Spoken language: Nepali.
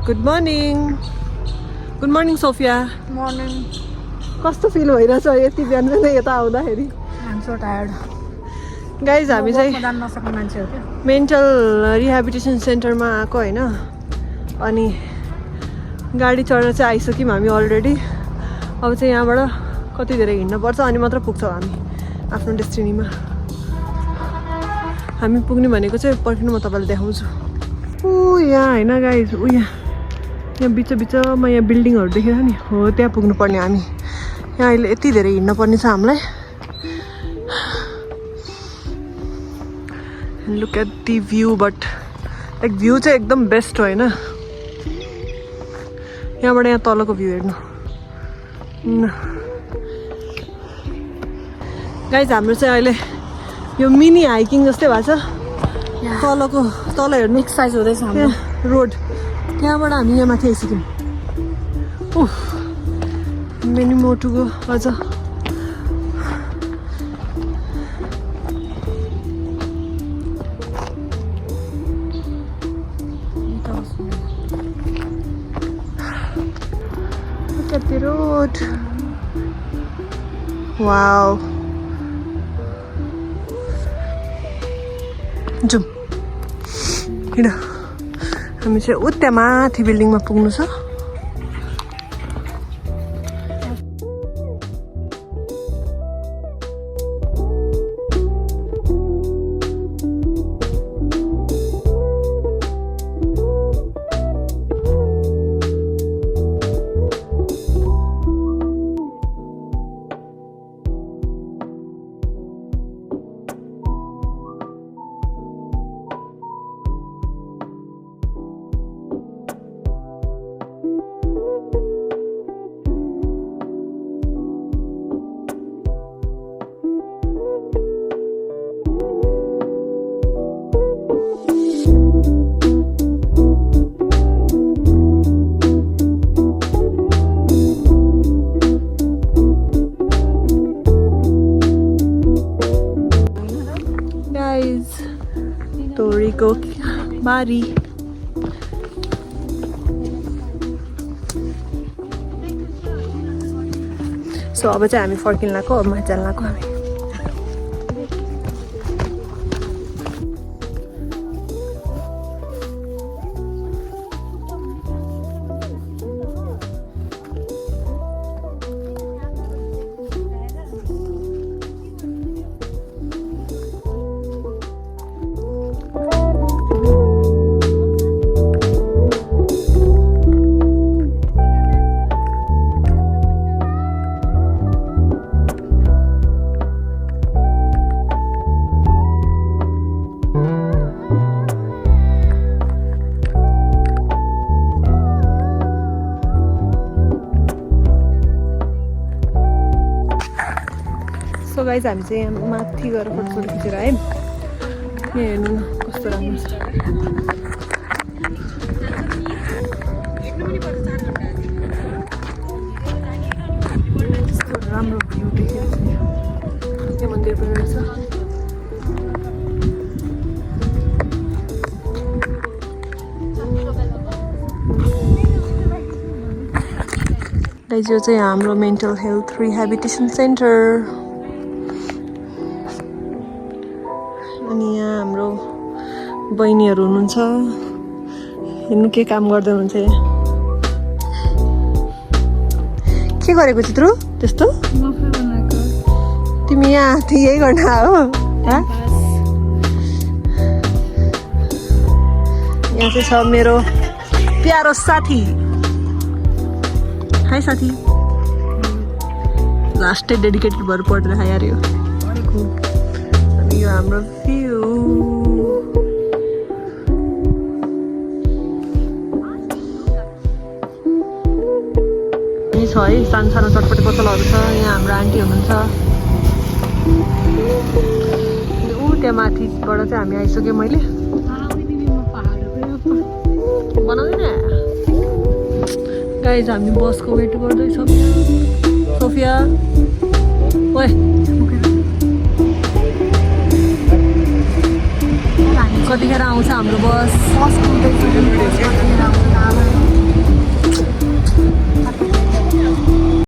Good morning. Good morning, Sophia. Morning. कस्तो फिल भइरहेछ यति बिहान बिहान यता आउँदाखेरि? I'm so tired. गाइज हामी चाहिँ जान नसक्ने मान्छे हो क्या मेन्टल रिहेबिलिटेसन सेन्टरमा आएको होइन अनि गाडी चढेर चाहिँ आइसक्यौँ हामी अलरेडी अब चाहिँ यहाँबाट कति धेरै हिँड्नुपर्छ अनि मात्र पुग्छौँ हामी आफ्नो डेस्टिनीमा हामी पुग्ने भनेको चाहिँ पर्खिनु म तपाईँलाई देखाउँछु ऊ यहाँ होइन गाइज ऊ यहाँ बिचमा यहाँ बिल्डिङहरू देखेर नि हो त्यहाँ पुग्नुपर्ने हामी यहाँ अहिले यति धेरै हिँड्नुपर्ने छ हामीलाई look at the view but like view चाहिँ एकदम बेस्ट हो होइन यहाँबाट यहाँ तलको भ्यू हेर्नु गाइज हाम्रो चाहिँ अहिले यो मिनी हाइकिङ जस्तै भएको छ तलको तल हेर्नु एक्सर्साइज हुँदैछ हाम्रो रोड त्यहाँबाट हामी यहाँ माथि आइसक्यौँ उफ मेनी मोटुको अझ Look at the road. Wow. जाउँ हिँड हामी चाहिँ उता माथि बिल्डिङमा पुग्नु छ तोरीको बारी सो अब चाहिँ हामी फर्किन लाग्यो अब माथि जान लाग्यो हामी सो गाइज हामी चाहिँ यहाँ माथि गएर फोटो खिचेर आयौँ यहाँ हेर्नु न कस्तो राम्रो छ कस्तो राम्रो भ्यू देखेर यहाँ मन्दिर पनि रहेछ गाइज यो चाहिँ हाम्रो मेन्टल हेल्थ रिहेबिलिटेसन सेन्टर अनि यहाँ हाम्रो बहिनीहरू हुनुहुन्छ हेर्नु के काम गर्दै हुनुहुन्छ यहाँ के गरेको चित्रु त्यस्तो तिमी यहाँ यही गर्न हो यहाँ चाहिँ छ मेरो प्यारो साथी हाई साथी लास्टै डेडिकेटेड भएर पढेर यार यो यो हाम्रो भ्यू छ है सानो सानो चटपटे बोतलहरू छ यहाँ हाम्रो आन्टी हुनुहुन्छ ऊ त्यहाँ माथिबाट चाहिँ हामी आइसक्यौँ मैले बनाउँदैन गाइज हामी बसको वेट गर्दैछौँ सोफिया ओए कतिखेर आउँछ हाम्रो बस